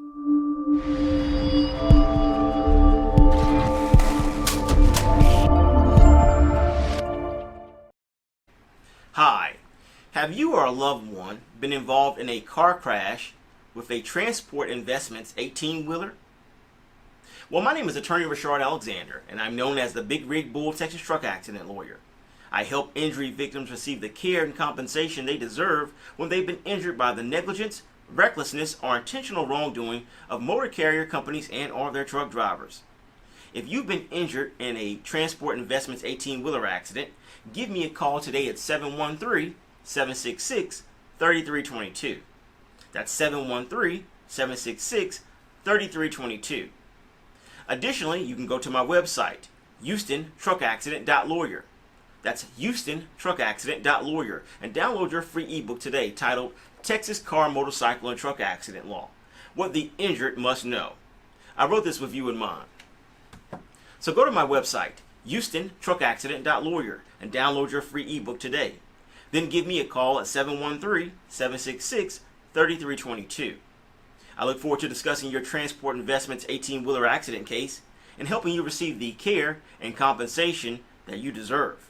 Hi, have you or a loved one been involved in a car crash with a Transport Investments 18-wheeler? Well, my name is attorney Reshard Alexander, and I'm known as the Big Rig Bull Texas truck accident lawyer. I help injury victims receive the care and compensation they deserve when they've been injured by the negligence, recklessness, or intentional wrongdoing of motor carrier companies and or their truck drivers. If you've been injured in a Transport Investments 18-wheeler accident, give me a call today at 713-766-3322. That's 713-766-3322. Additionally, you can go to my website, HoustonTruckAccident.lawyer. That's HoustonTruckAccident.lawyer, and download your free ebook today titled Texas Car, Motorcycle, and Truck Accident Law: What the Injured Must Know. I wrote this with you in mind. So go to my website, HoustonTruckAccident.lawyer, and download your free ebook today. Then give me a call at 713-766-3322. I look forward to discussing your Transport Investments 18-wheeler accident case and helping you receive the care and compensation that you deserve.